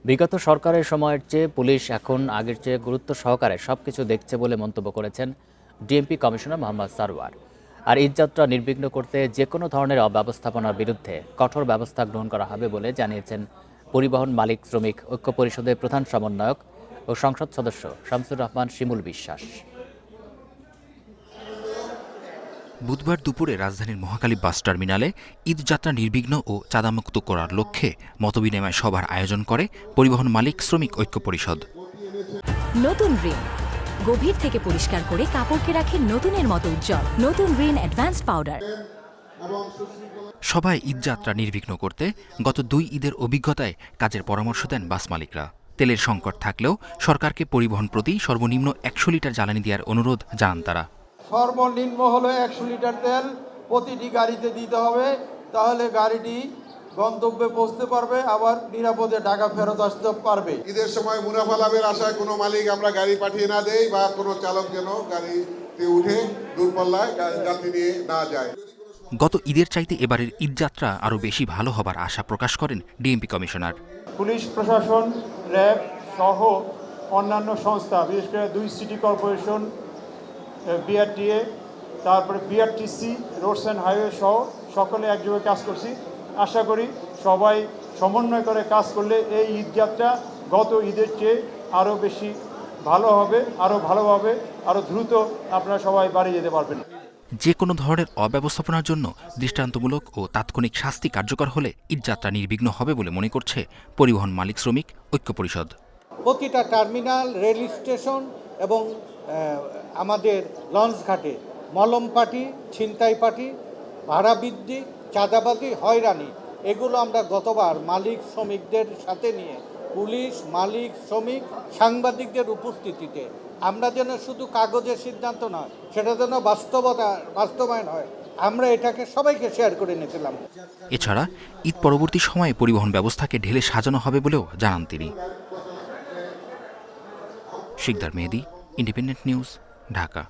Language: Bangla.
বিগত সরকারের সময়ের চেয়ে পুলিশ এখন আগের চেয়ে গুরুত্ব সহকারে সবকিছু দেখছে বলে মন্তব্য করেছেন ডিএমপি কমিশনার মোহাম্মদ সারওয়ার। আর ঈদযাত্রা নির্বিঘ্ন করতে যে কোনো ধরনের অব্যবস্থাপনার বিরুদ্ধে কঠোর ব্যবস্থা গ্রহণ করা হবে বলে জানিয়েছেন পরিবহন মালিক শ্রমিক ঐক্য পরিষদের প্রধান সমন্বয়ক ও সংসদ সদস্য শামসুর রহমান শিমুল বিশ্বাস। বুধবার দুপুরে রাজধানীর মহাখালী বাস টার্মিনালে ঈদযাত্রা নির্বিঘ্ন ও চাঁদামুক্ত করার লক্ষ্যে মতবিনিময় সভার আয়োজন করে পরিবহন মালিক শ্রমিক ঐক্য পরিষদ। নতুন রিন গভীর থেকে পরিষ্কার করে কাপড়কে রাখে নতুনের মতো উজ্জ্বল। নতুন রিন অ্যাডভান্সড পাউডার। সভায় ঈদযাত্রা নির্বিঘ্ন করতে গত 2 ঈদের অভিজ্ঞতায় কাজের পরামর্শ দেন বাস মালিকরা। তেলের সংকট থাকলেও সরকারকে পরিবহন প্রতি সর্বনিম্ন 100 লিটার জ্বালানি দেওয়ার অনুরোধ জানান তারা। সর্বনিম্ন হলো 100 লিটার তেল প্রতিটি গাড়িতে দিতে হবে, তাহলে গাড়িটি গন্তব্যে পৌঁছতে পারবে, আবার নিরাপদে ঢাকা ফেরত আসতে পারবে। ঈদের সময় মুনাফা লাভের আশায় কোনো মালিক আমরা গাড়ি পাঠিয়ে না দেই বা কোনো চালক যেন গাড়িতে উঠে দূরপাল্লায় যাত্রী নিয়ে না যায়। গত ঈদের চাইতে এবারের ঈদযাত্রা আরও বেশি ভালো হবার আশা প্রকাশ করেন ডিএমপি কমিশনার। পুলিশ প্রশাসন, র্যাব সহ অন্যান্য সংস্থা, বিশেষ করে 2 সিটি কর্পোরেশন, বিআরটিএ, তারপরে বিআরটিসি, রোডস অ্যান্ড হাইওয়ে সহ সকলে একযোগে কাজ করছি। আশা করি সবাই সমন্বয় করে কাজ করলে এই ঈদযাত্রা গত ঈদের চেয়ে আরও বেশি ভালো হবে, আরও ভালোভাবে, আরও দ্রুত আপনারা সবাই বাড়ি যেতে পারবেন। যে কোনো ধরনের অব্যবস্থাপনার জন্য দৃষ্টান্তমূলক ও তাৎক্ষণিক শাস্তি কার্যকর হলে ঈদযাত্রা নির্বিঘ্ন হবে বলে মনে করছে পরিবহন মালিক শ্রমিক ঐক্য পরিষদ। প্রতিটা টার্মিনাল, রেল স্টেশন এবং আমাদের লঞ্চ ঘাটে মলম পার্টি, ছিনতাই পার্টি, ভাড়া বৃদ্ধি, চাঁদাবাজি, হয়রানি, এগুলো আমরা গতবার মালিক শ্রমিকদের সাথে নিয়ে পুলিশ, মালিক, শ্রমিক, সাংবাদিকদের উপস্থিতিতে আমরা যেন শুধু কাগজের সিদ্ধান্ত নয়, সেটা যেন বাস্তবায়ন হয়, আমরা এটাকে সবাইকে শেয়ার করে নিয়েছিলাম। এছাড়া ঈদ পরবর্তী সময়ে পরিবহন ব্যবস্থাকে ঢেলে সাজানো হবে বলেও জানান তিনি। শিকদার মেহেদি, ইন্ডিপেন্ডেন্ট নিউজ, ঢাকা।